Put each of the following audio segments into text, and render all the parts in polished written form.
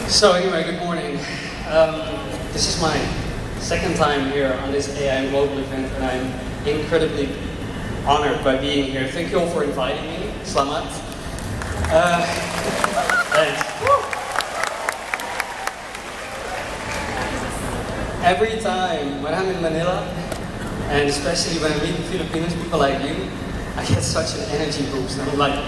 So anyway, good morning. This is my second time here on this AI Global event, and I'm incredibly honored by being here. Thank you all for inviting me. Selamat. Thanks. Every time when I'm in Manila, and especially when I meet Filipinos, people like you, I get such an energy boost. I'm like,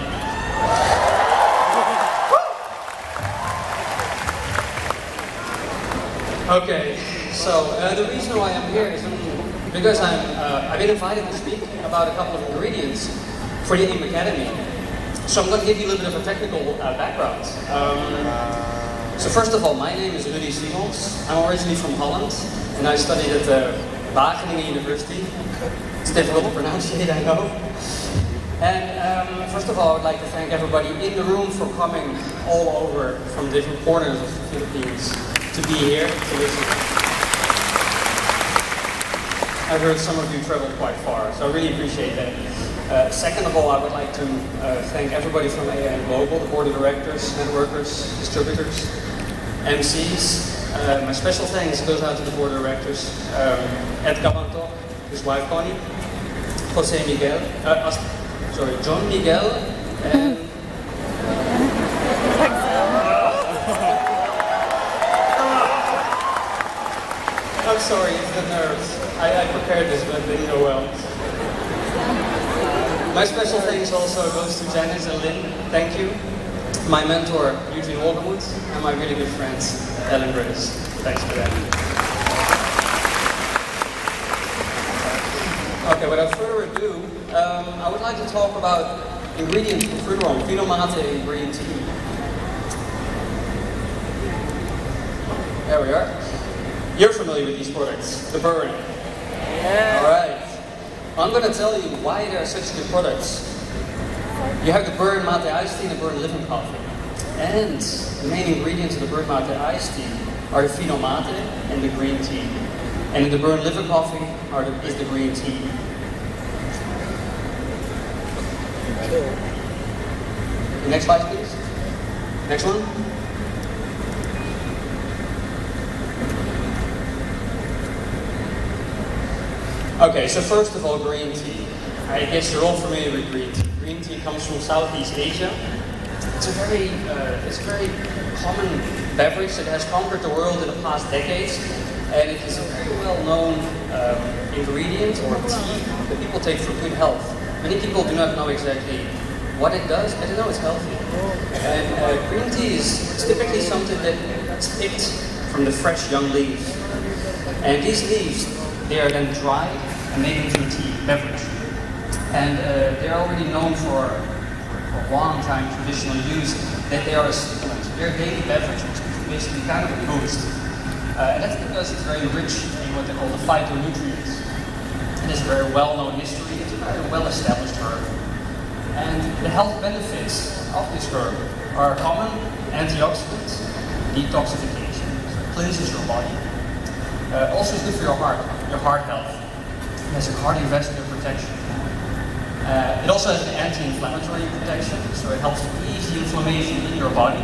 okay, so the reason why I'm here is because I've been invited to speak about a couple of ingredients for the aimcademy. So I'm going to give you a little bit of a technical background. So first of all, my name is Rudy Simons. I'm originally from Holland, and I studied at the Wageningen University. It's difficult to pronounce it, I know. And first of all, I would like to thank everybody in the room for coming all over from different corners of the Philippines to be here to listen. I've heard some of you traveled quite far, so I really appreciate that. Second of all, I would like to thank everybody from AI Global, the board of directors, networkers, distributors, MCs. My special thanks goes out to the board of directors, Ed Cabanto, his wife Connie, Jose Miguel, John Miguel, and I'm sorry, it's the nerves. I prepared this, but didn't go well. My special thanks also goes to Janice and Lynn. Thank you. My mentor, Eugene Wolgemuth, and my really good friends, Ellen Grace. Thanks for that. Okay, without further ado, I would like to talk about ingredients for fruit rum, Fino Mate and green tea. There we are. You're familiar with these products, the burn. Yeah. Alright. I'm going to tell you why they are such good products. You have the burn mate iced tea and the burn living coffee. And the main ingredients of the burn mate iced tea are the Fino Mate and the green tea. And in the burn liver coffee is the green tea. Next slide, please. Next one. Okay, so first of all, green tea. I guess you're all familiar with green tea. Green tea comes from Southeast Asia. It's a very common beverage that has conquered the world in the past decades, and it is a very well-known ingredient or tea that people take for good health. Many people do not know exactly what it does, but they know it's healthy. And green tea is typically something that's picked from the fresh young leaves. And these leaves, they are then dried and made into a tea beverage. And they're already known for a long time traditional use that they are a supplement. They're a daily beverage, which is basically kind of a boost. And that's because it's very rich in what they call the phytonutrients. It has a very well-known history. It's a very well-established herb. And the health benefits of this herb are common: antioxidants, detoxification, so it cleanses your body. Also, it's good for your heart health. It has a cardiovascular protection. It also has an anti-inflammatory protection, so it helps to ease the inflammation in your body.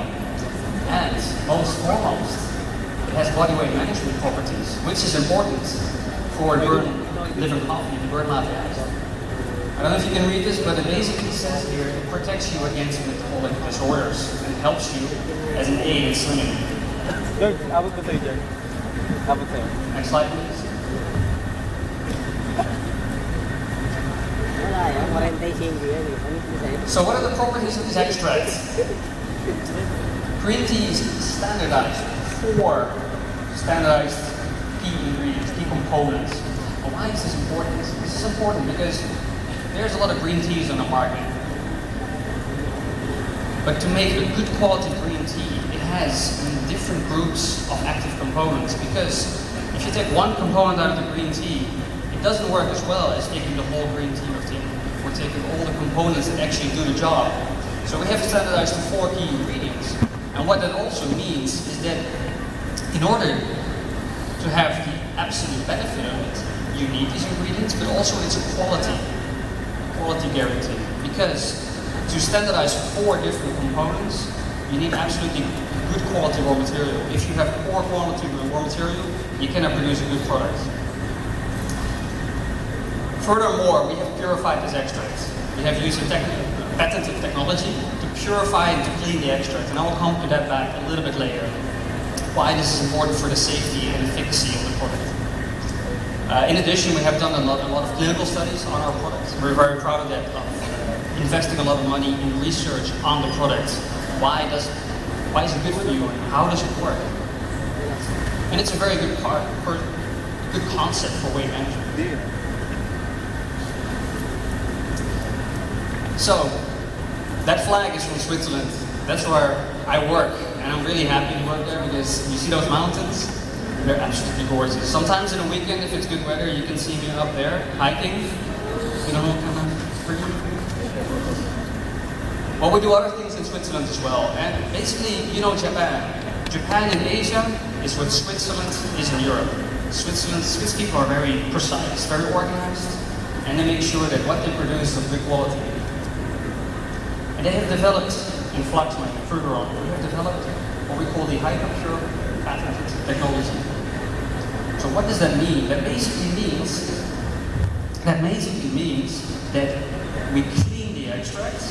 And most foremost, it has body weight management properties, which is important for burn liver coffee, the burn mate ice. I don't know if you can read this, but it basically says here it protects you against metabolic disorders and it helps you as an aid in swimming. Next slide, please. So what are the properties of this extract? Green tea is standardized for standardized key ingredients, key components. Well, why is this important? This is important because there's a lot of green teas on the market. But to make a good quality green tea, it has different groups of active components, because if you take one component out of the green tea, it doesn't work as well as taking the whole green tea or taking all the components that actually do the job. So we have standardized 4 key ingredients. And what that also means is that in order to have the absolute benefit of it, you need these ingredients, but also it's a quality guarantee. Because to standardize 4 different components, you need absolutely good quality raw material. If you have poor quality raw material, you cannot produce a good product. Furthermore, we have purified this extract. We have used a patented technology to purify and to clean the extract, and I will come to that back a little bit later. Why this is important for the safety and efficacy of the product. In addition, we have done a lot of clinical studies on our products. We're very proud of that, of investing a lot of money in research on the product. Why is it good for you and how does it work? And it's a very good concept for weight management. So, that flag is from Switzerland. That's where I work, and I'm really happy to work there because you see those mountains? They're absolutely gorgeous. Sometimes in a weekend, if it's good weather, you can see me up there hiking. You know, kind of freaking. Well, we do other things in Switzerland as well. And basically, you know Japan. Japan in Asia is what Switzerland is in Europe. Swiss people are very precise, very organized, and they make sure that what they produce is of good quality. And they have developed, in Fluxman, further on, we have developed what we call the hyperpure patented technology. So what does that mean? That basically means that we clean the extract,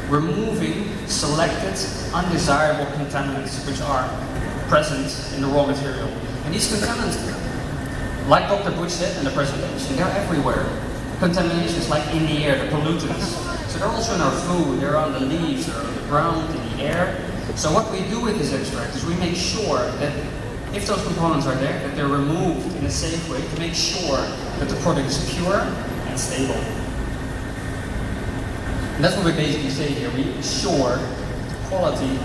removing selected undesirable contaminants which are present in the raw material. And these contaminants, like Dr. Bush said in the presentation, they're everywhere. Contaminations like in the air, the pollutants. So they're also in our food, they're on the leaves, they're on the ground, in the air. So what we do with this extract is we make sure that if those components are there, that they're removed in a safe way to make sure that the product is pure and stable. And that's what we basically say here. We ensure the quality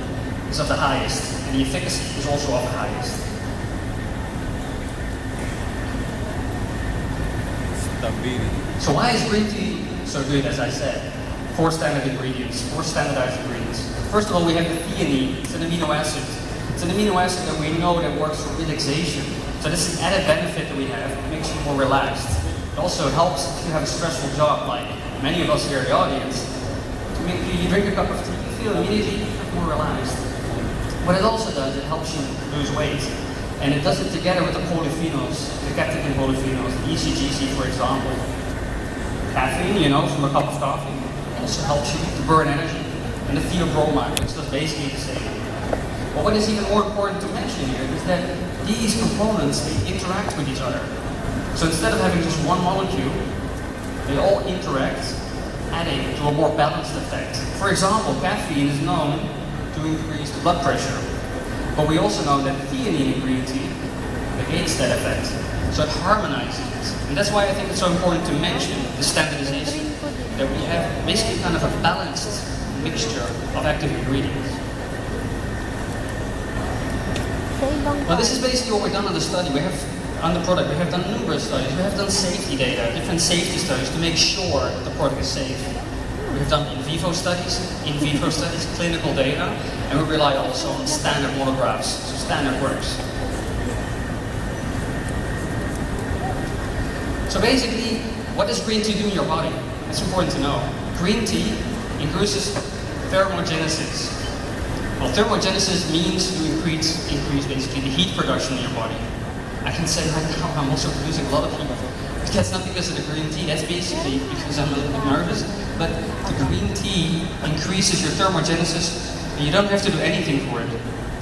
is of the highest and the efficacy is also of the highest. So why is green tea so good, as I said? 4 standard ingredients, 4 standardized ingredients. First of all, we have the theanine. It's an amino acid. It's an amino acid that we know that works for relaxation. So this is an added benefit that we have. It makes you more relaxed. It also helps if you have a stressful job, like many of us here in the audience. To make you drink a cup of tea, you feel immediately more relaxed. What it also does, it helps you lose weight. And it does it together with the polyphenols, the catechin polyphenols, the ECGC, for example. Caffeine, you know, from a cup of coffee, also helps you to burn energy. And the theobromine, which does basically the same. But what is even more important to mention here is that these components, they interact with each other. So instead of having just one molecule, they all interact, adding to a more balanced effect. For example, caffeine is known to increase the blood pressure. But we also know that theanine in green tea negates that effect. So it harmonizes it. And that's why I think it's so important to mention the standardization. That we have basically kind of a balanced mixture of active ingredients. Well, this is basically what we've done on the study. We have, on the product, we have done numerous studies. We have done safety data, different safety studies to make sure the product is safe. We have done in vitro studies, clinical data, and we rely also on standard monographs, so standard works. So basically, what does green tea do in your body? It's important to know. Green tea increases thermogenesis. Well, thermogenesis means to increase basically the heat production in your body. I can say right now I'm also producing a lot of heat. But that's not because of the green tea, that's basically because I'm a little bit nervous. But the green tea increases your thermogenesis and you don't have to do anything for it.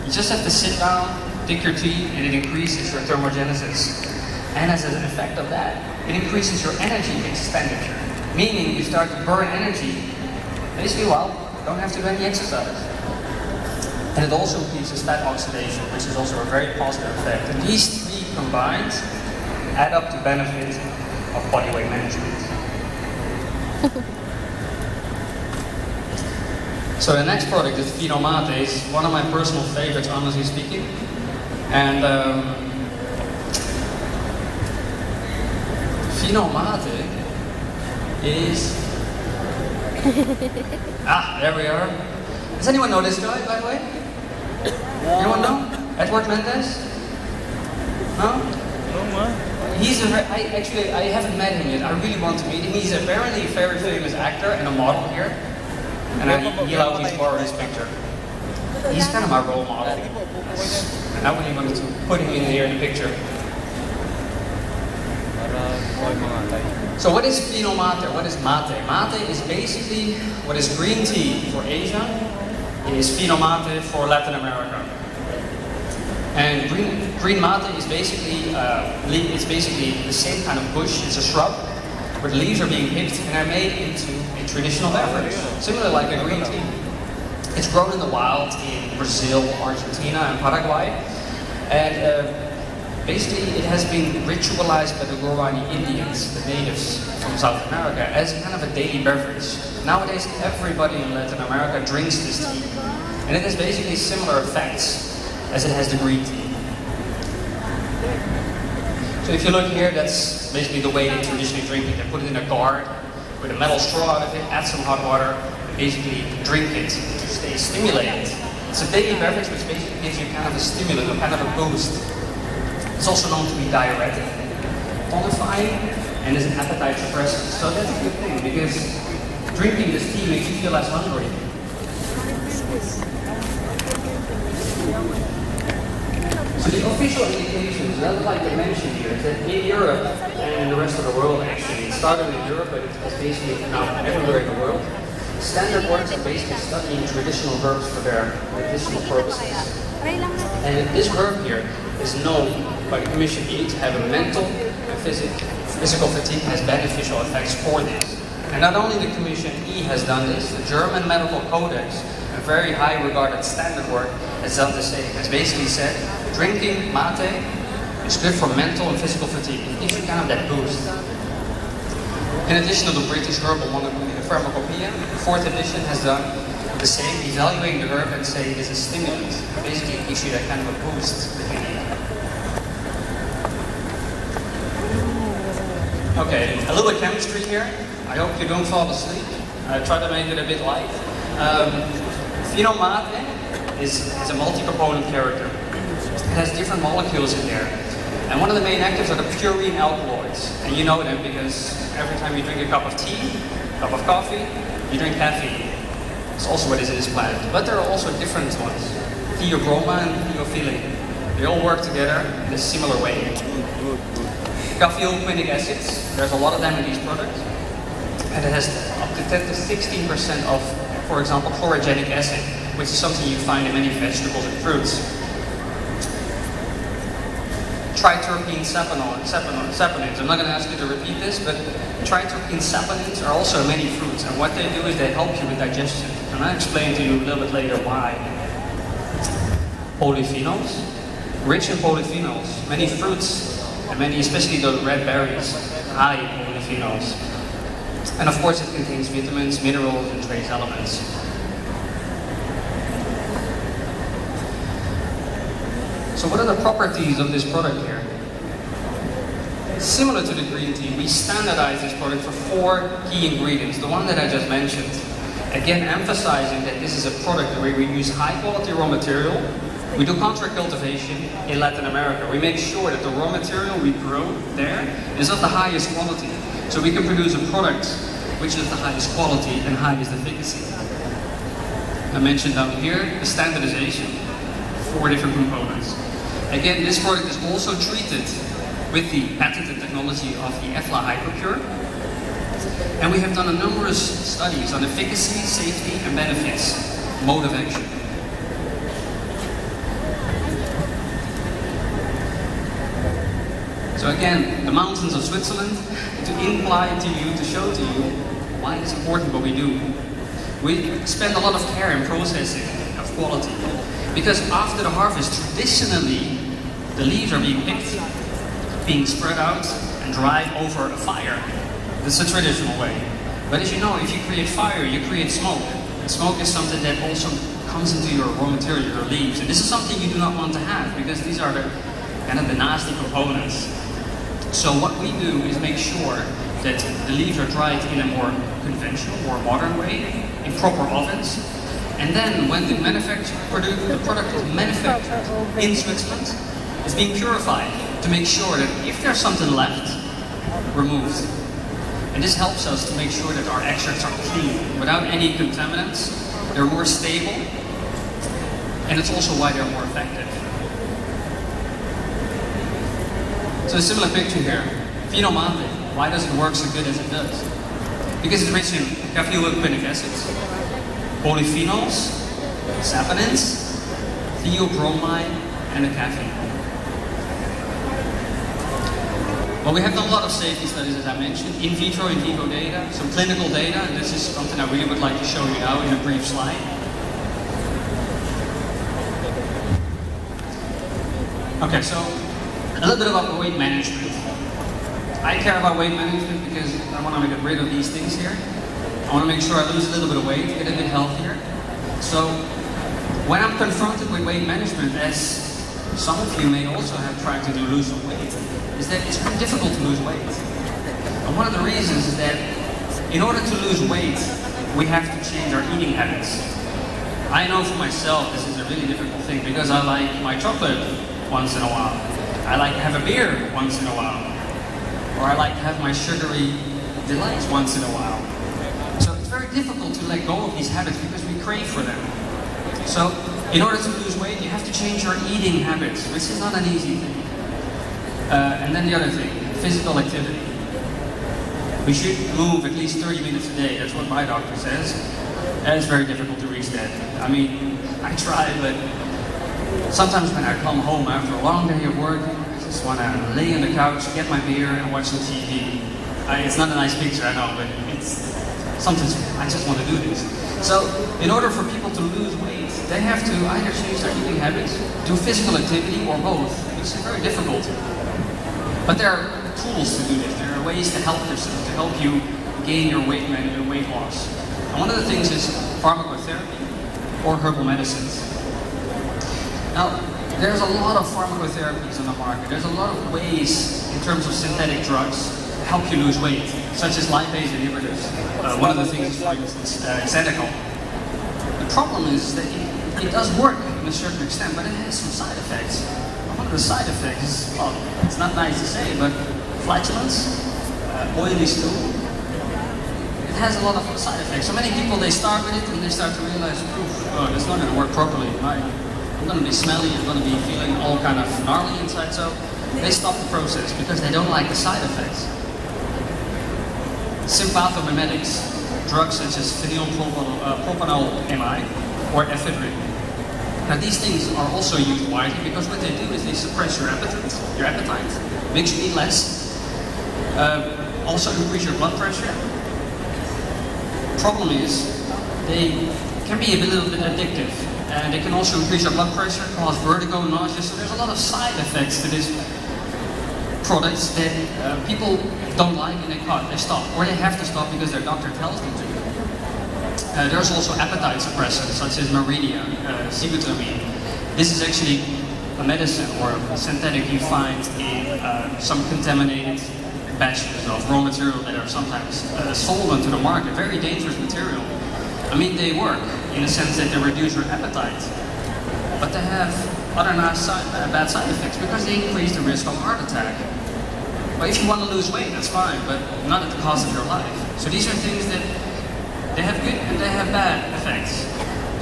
You just have to sit down, take your tea, and it increases your thermogenesis. And as an effect of that, it increases your energy expenditure. Meaning you start to burn energy, basically, well, don't have to do any exercise. And it also increases fat oxidation, which is also a very positive effect. And these 3 combined add up to benefit of body weight management. So the next product is Phenomate. It's one of my personal favorites, honestly speaking. And Phenomate is... there we are. Does anyone know this guy, by the way? No. Anyone know? Edward Mendez? No? No, he's I haven't met him yet. I really want to meet him. He's apparently a very famous actor and a model here. And he allowed me to borrow his picture. he's kind of my role model. And I really wanted to put him in here in the picture. So what is Fino Mate? What is mate? Mate is basically what is green tea for Asia, is Fino Mate for Latin America. And green mate is basically the same kind of bush. It's a shrub where the leaves are being picked and are made into a traditional beverage, similar like a green tea. It's grown in the wild in Brazil, Argentina, and Paraguay, and basically it has been ritualized by the Guarani Indians, the natives from South America, as kind of a daily beverage. Nowadays, everybody in Latin America drinks this tea, and it has basically similar effects as it has the green tea. So if you look here, that's basically the way they traditionally drink it. They put it in a gourd with a metal straw out of it, add some hot water, and basically drink it to stay stimulated. It's a daily beverage which basically gives you kind of a stimulant, a kind of a boost. It's also known to be diuretic, tonifying, and is an appetite suppressant. So that's a good thing, because drinking this tea makes you feel less hungry. So the official indications that I'd like to mention here is that in Europe and in the rest of the world, actually, it started in Europe, but it's basically now everywhere in the world. Standard works are basically studying traditional herbs for their medicinal purposes. And this herb here is known by the Commission E to have a mental and physical fatigue has beneficial effects for this. And not only the Commission E has done this, the German Medical Codex, a very high regarded standard work, has done the same. It's basically said, drinking mate is good for mental and physical fatigue. It gives you kind of that boost. In addition to the British Herbal Monography, the Pharmacopoeia, the 4th edition has done the same, evaluating the herb and saying it is a stimulant. Basically, it gives you that kind of a boost that you need. Okay, a little chemistry here. I hope you don't fall asleep. I try to make it a bit light. Fino Mate is a multi-component character. It has different molecules in there. And one of the main actives are the purine alkaloids. And you know them because every time you drink a cup of tea, a cup of coffee, you drink caffeine. It's also what is in this plant. But there are also different ones. Theobroma and theophylline. They all work together in a similar way. Caffeoquinic acids, there's a lot of them in these products. And it has up to 10 to 16% of, for example, chlorogenic acid, which is something you find in many vegetables and fruits. Triterpene saponins. I'm not going to ask you to repeat this, but triterpene saponins are also in many fruits, and what they do is they help you with digestion. And I'll explain to you a little bit later why. Polyphenols, rich in polyphenols. Many fruits, and many, especially the red berries, high in polyphenols. And of course, it contains vitamins, minerals, and trace elements. So what are the properties of this product here? Similar to the green tea, we standardize this product for 4 key ingredients, the one that I just mentioned. Again, emphasizing that this is a product where we use high quality raw material. We do contract cultivation in Latin America. We make sure that the raw material we grow there is of the highest quality. So we can produce a product which is the highest quality and highest efficacy. I mentioned down here the standardization, 4 different components. Again, this product is also treated with the patented technology of the EFLA Hyperpure. And we have done a numerous studies on efficacy, safety, and benefits, mode of action. So again, the mountains of Switzerland, to imply to you, to show to you why it's important what we do. We spend a lot of care in processing of quality. Because after the harvest, traditionally, the leaves are being picked, being spread out and dried over a fire. This is a traditional way. But as you know, if you create fire, you create smoke. And smoke is something that also comes into your raw material, your leaves. And this is something you do not want to have, because these are the kind of the nasty components. So what we do is make sure that the leaves are dried in a more conventional, more modern way, in proper ovens. And then when the product is manufactured in Switzerland, it's being purified to make sure that if there's something left, removed. And this helps us to make sure that our extracts are clean, without any contaminants. They're more stable. And it's also why they're more effective. So a similar picture here. Phenol mate, why does it work so good as it does? Because it's rich in caffeoylquinic acids, polyphenols, saponins, theobromine, and a caffeine. Well, we have done a lot of safety studies, as I mentioned, in vitro, in vivo data, some clinical data, and this is something I really would like to show you now in a brief slide. Okay, so a little bit about weight management. I care about weight management because I want to get rid of these things here. I want to make sure I lose a little bit of weight, get a bit healthier. So when I'm confronted with weight management, as some of you may also have tried to lose some weight, is that it's very difficult to lose weight. And one of the reasons is that in order to lose weight, we have to change our eating habits. I know for myself this is a really difficult thing because I like my chocolate once in a while. I like to have a beer once in a while. Or I like to have my sugary delights once in a while. So it's very difficult to let go of these habits because we crave for them. So in order to lose weight, you have to change your eating habits, which is not an easy thing. And then the other thing, physical activity. We should move at least 30 minutes a day, that's what my doctor says. And it's very difficult to reach that. I mean, I try, but sometimes when I come home after a long day of work, I just want to lay on the couch, get my beer, and watch some TV. It's not a nice picture, I know, but it's sometimes I just want to do this. So, in order for people to lose weight, they have to either change their eating habits, do physical activity, or both, which is very difficult. But there are tools to do this. There are ways to help yourself, to help you gain your weight loss. And one of the things is pharmacotherapy or herbal medicines. Now, there's a lot of pharmacotherapies on the market. There's a lot of ways in terms of synthetic drugs to help you lose weight, such as lipase inhibitors. One of the things is, for instance, Xenical. The problem is that it does work to a certain extent, but it has some side effects. One of the side effects is, well, it's not nice to say, but flatulence, oily stool. It has a lot of side effects. So many people, they start with it and they start to realize, oh, it's not going to work properly. I'm going to be smelly, I'm going to be feeling all kind of gnarly inside, so they stop the process because they don't like the side effects. Sympathomimetics, drugs such as phenylpropanol amide or ephedrine. Now these things are also used widely because what they do is they suppress your appetite, makes you eat less, also increase your blood pressure. Problem is, they can be a little bit addictive. And they can also increase your blood pressure, cause vertigo, nausea. So there's a lot of side effects to these products that people don't like and they stop. Or they have to stop because their doctor tells them to. There's also appetite suppressants such as Meridia, sibutramine. This is actually a medicine or a synthetic you find in some contaminated batches of raw material that are sometimes sold onto the market. Very dangerous material. I mean, they work in the sense that they reduce your appetite, but they have other bad side effects because they increase the risk of heart attack. Well, if you want to lose weight, that's fine, but not at the cost of your life. So these are things that they have good and they have bad effects.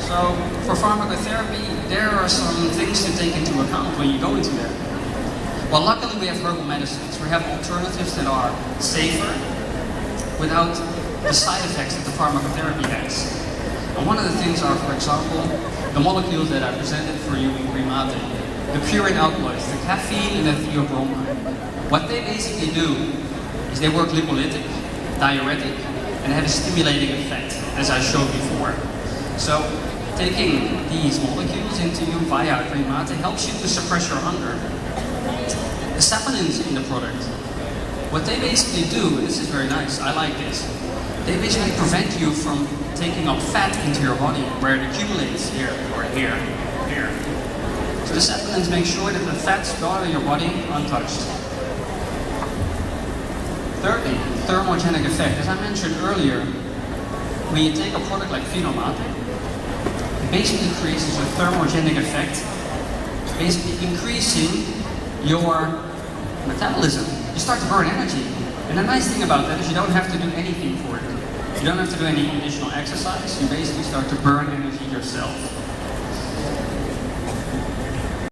So for pharmacotherapy, there are some things to take into account when you go into that. Well, luckily we have herbal medicines. We have alternatives that are safer without the side effects that the pharmacotherapy has. And one of the things are, for example, the molecules that I presented for you in green mate, the purine alkaloids, the caffeine and the theobromine. What they basically do is they work lipolytic, diuretic, and have a stimulating effect, as I showed before. So taking these molecules into you via green mate helps you to suppress your hunger. The saponins in the product, what they basically do, and this is very nice, I like this, they basically prevent you from taking up fat into your body where it accumulates here or here, here. So the saponins make sure that the fat's gone out of your body untouched. Thirdly, thermogenic effect. As I mentioned earlier, when you take a product like phenol mate, it basically creates a thermogenic effect, basically increasing your metabolism. You start to burn energy. And the nice thing about that is you don't have to do anything for it. You don't have to do any additional exercise. You basically start to burn energy yourself.